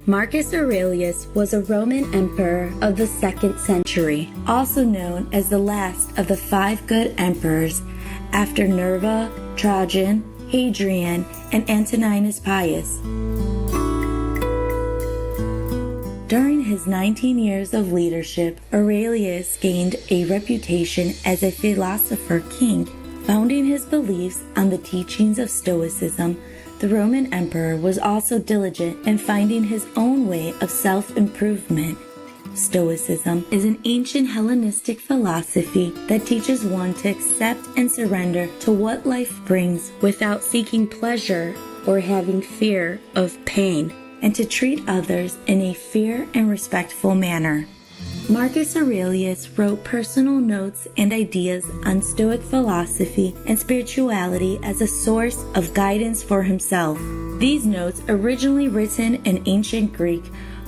Marcus Aurelius was a Roman emperor of the 2nd century, also known as the last of the 5 good emperors after Nerva, Trajan, Hadrian, and Antoninus Pius. During his 19 years of leadership, Aurelius gained a reputation as a philosopher king. Founding his beliefs on the teachings of Stoicism, the Roman emperor was also diligent in finding his own way of self-improvement. Stoicism is an ancient Hellenistic philosophy that teaches one to accept and surrender to what life brings without seeking pleasure or having fear of pain, and to treat others in a fair and respectful manner. Marcus Aurelius wrote personal notes and ideas on Stoic philosophy and spirituality as a source of guidance for himself. These notes, originally written in ancient Greek,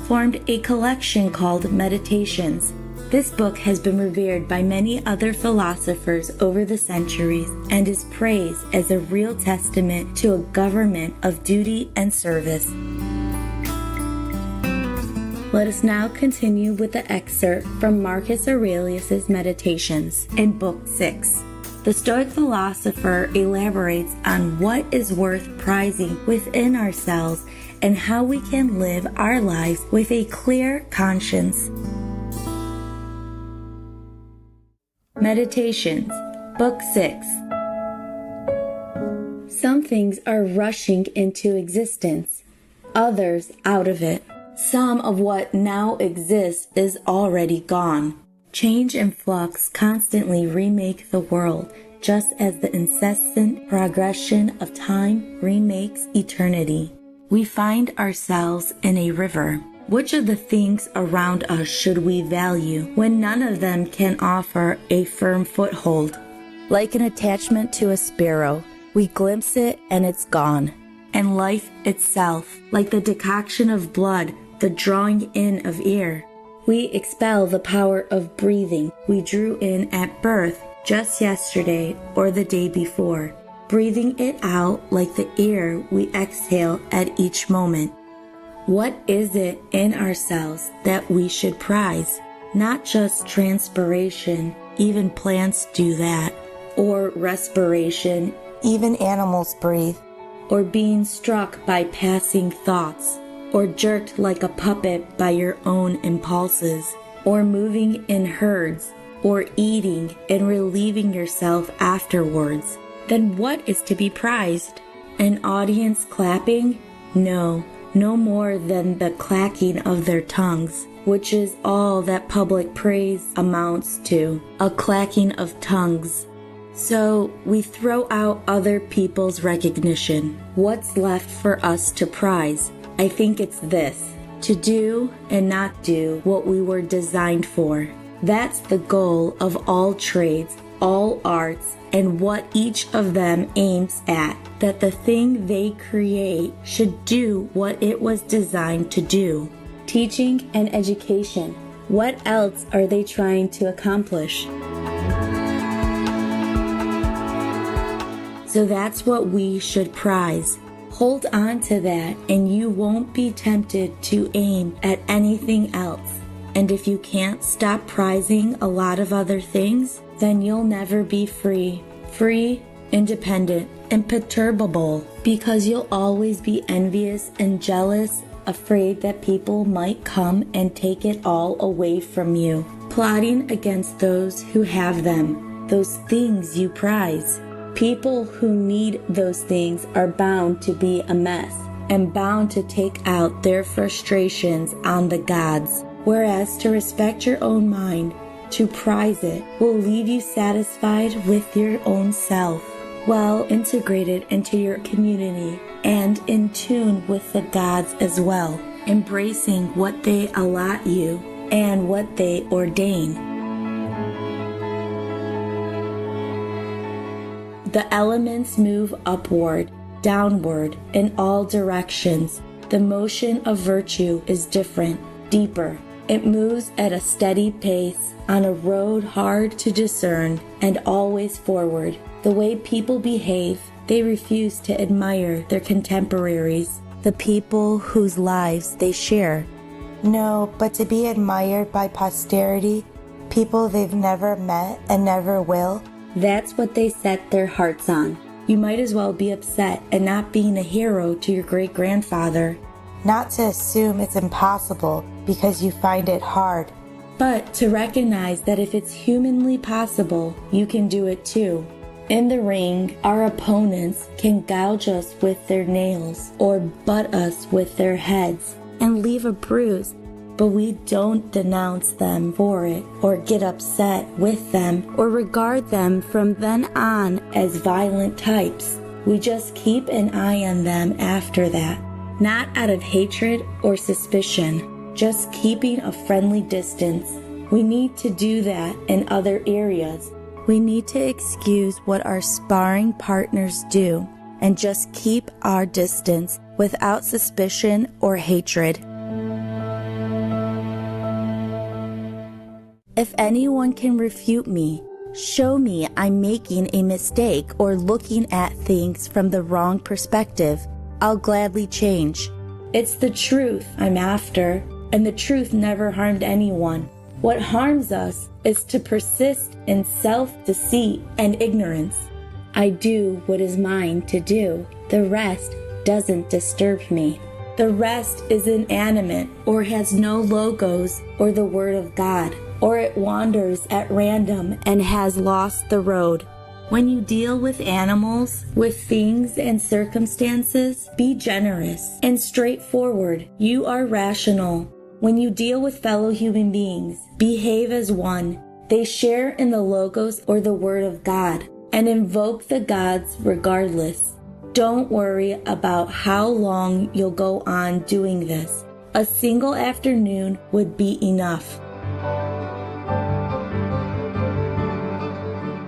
formed a collection called Meditations. This book has been revered by many other philosophers over the centuries and is praised as a real testament to a government of duty and service. Let us now continue with the excerpt from Marcus Aurelius' Meditations in Book 6. The Stoic philosopher elaborates on what is worth prizing within ourselves and how we can live our lives with a clear conscience. Meditations, Book 6. Some things are rushing into existence, others out of it. Some of what now exists is already gone. Change and flux constantly remake the world, just as the incessant progression of time remakes eternity. We find ourselves in a river. Which of the things around us should we value when none of them can offer a firm foothold? Like an attachment to a sparrow, we glimpse it and it's gone. And life itself, like the decoction of blood, the drawing in of air. We expel the power of breathing we drew in at birth just yesterday or the day before, breathing it out like the air we exhale at each moment. What is it in ourselves that we should prize? Not just transpiration, even plants do that, or respiration, even animals breathe, or being struck by passing thoughts, or jerked like a puppet by your own impulses, or moving in herds, or eating and relieving yourself afterwards. Then what is to be prized? An audience clapping? No more than the clacking of their tongues, which is all that public praise amounts to, a clacking of tongues. So we throw out other people's recognition. What's left for us to prize? I think it's this: to do and not do what we were designed for. That's the goal of all trades, all arts, and what each of them aims at, that the thing they create should do what it was designed to do. Teaching and education, what else are they trying to accomplish? So that's what we should prize. Hold on to that and you won't be tempted to aim at anything else. And if you can't stop prizing a lot of other things, then you'll never be free. Free, independent, imperturbable, because you'll always be envious and jealous, afraid that people might come and take it all away from you, plotting against those who have them, those things you prize. People who need those things are bound to be a mess and bound to take out their frustrations on the gods, whereas to respect your own mind, to prize it, will leave you satisfied with your own self, well integrated into your community and in tune with the gods as well, embracing what they allot you and what they ordain. The elements move upward, downward, in all directions. The motion of virtue is different, deeper. It moves at a steady pace, on a road hard to discern, and always forward. The way people behave, they refuse to admire their contemporaries. the people whose lives they share. No, but to be admired by posterity, people they've never met and never will. That's what they set their hearts on. You might as well be upset at not being a hero to your great-grandfather. Not to assume it's impossible because you find it hard. But to recognize that if it's humanly possible, you can do it too. In the ring, our opponents can gouge us with their nails or butt us with their heads and leave a bruise, but we don't denounce them for it or get upset with them or regard them from then on as violent types. We just keep an eye on them after that, not out of hatred or suspicion, just keeping a friendly distance. We need to do that in other areas. We need to excuse what our sparring partners do and just keep our distance without suspicion or hatred. If anyone can refute me, show me I'm making a mistake or looking at things from the wrong perspective, I'll gladly change. It's the truth I'm after, and the truth never harmed anyone. What harms us is to persist in self-deceit and ignorance. I do what is mine to do. The rest doesn't disturb me. The rest is inanimate or has no logos or the Word of God, or it wanders at random and has lost the road. When you deal with animals, with things and circumstances, be generous and straightforward. You are rational. When you deal with fellow human beings, behave as one. They share in the logos or the Word of God and invoke the gods regardless. Don't worry about how long you'll go on doing this. A single afternoon would be enough.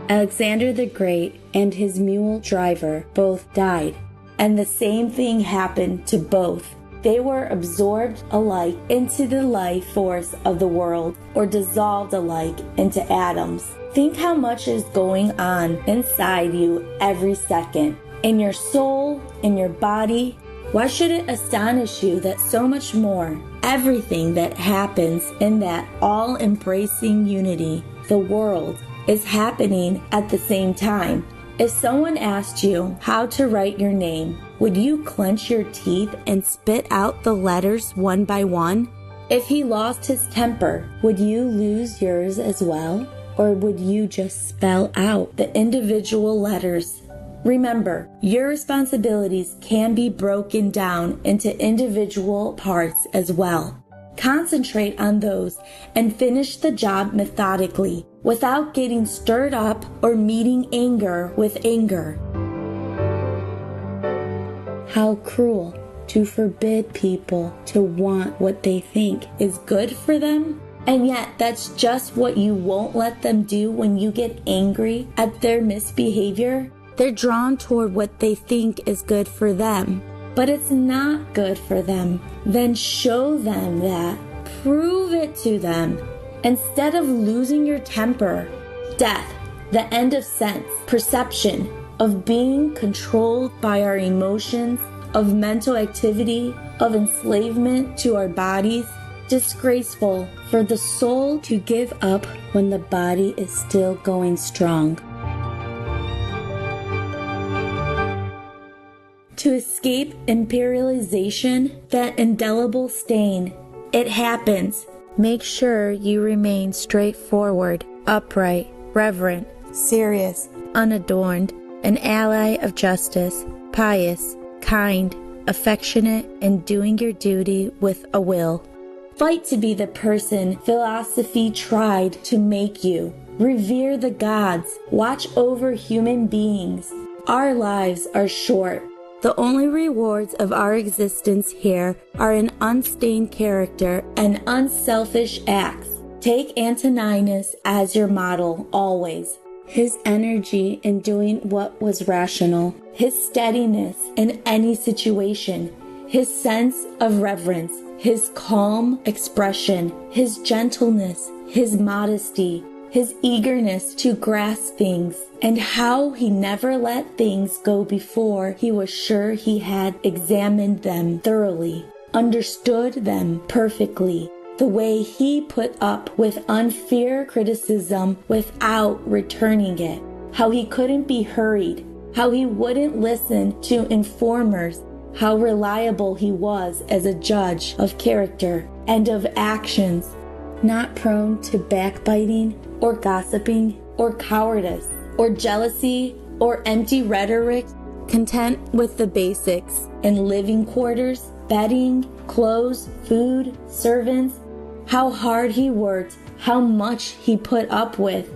Alexander the Great and his mule driver both died, and the same thing happened to both. They were absorbed alike into the life force of the world, or dissolved alike into atoms. Think how much is going on inside you every second, in your soul, in your body. Why should it astonish you that so much more, everything that happens in that all-embracing unity, the world, is happening at the same time? If someone asked you how to write your name, would you clench your teeth and spit out the letters one by one? If he lost his temper, would you lose yours as well? Or would you just spell out the individual letters? Remember, your responsibilities can be broken down into individual parts as well. Concentrate on those and finish the job methodically without getting stirred up or meeting anger with anger. How cruel to forbid people to want what they think is good for them, and yet that's just what you won't let them do when you get angry at their misbehavior. They're drawn toward what they think is good for them, but it's not good for them. Then show them that. Prove it to them. Instead of losing your temper, death, the end of sense, perception, of being controlled by our emotions, of mental activity, of enslavement to our bodies, disgraceful for the soul to give up when the body is still going strong. To escape imperialization, that indelible stain, it happens. Make sure you remain straightforward, upright, reverent, serious, unadorned, an ally of justice, pious, kind, affectionate, and doing your duty with a will. Fight to be the person philosophy tried to make you. Revere the gods. Watch over human beings. Our lives are short. The only rewards of our existence here are an unstained character and unselfish acts. Take Antoninus as your model always. His energy in doing what was rational, his steadiness in any situation, his sense of reverence, his calm expression, his gentleness, his modesty, his eagerness to grasp things, and how he never let things go before he was sure he had examined them thoroughly, understood them perfectly. The way he put up with unfair criticism without returning it. How he couldn't be hurried. How he wouldn't listen to informers. How reliable he was as a judge of character and of actions. Not prone to backbiting or gossiping or cowardice or jealousy or empty rhetoric. Content with the basics and living quarters, bedding, clothes, food, servants. How hard he worked, how much he put up with.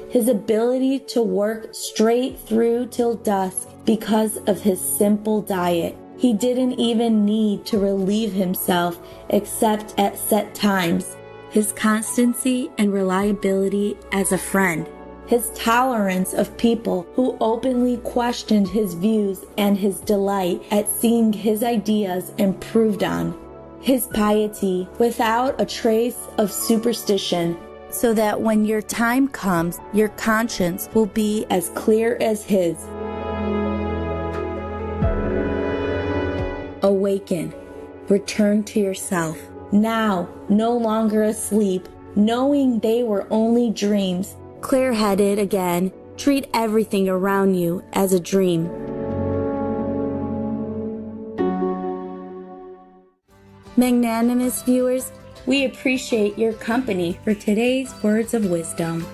His ability to work straight through till dusk because of his simple diet. He didn't even need to relieve himself except at set times. His constancy and reliability as a friend. His tolerance of people who openly questioned his views and his delight at seeing his ideas improved on. His piety without a trace of superstition, so that when your time comes, your conscience will be as clear as his. Awaken. Return to yourself. Now, no longer asleep, knowing they were only dreams. Clear-headed again, treat everything around you as a dream. Magnanimous viewers, we appreciate your company for today's words of wisdom.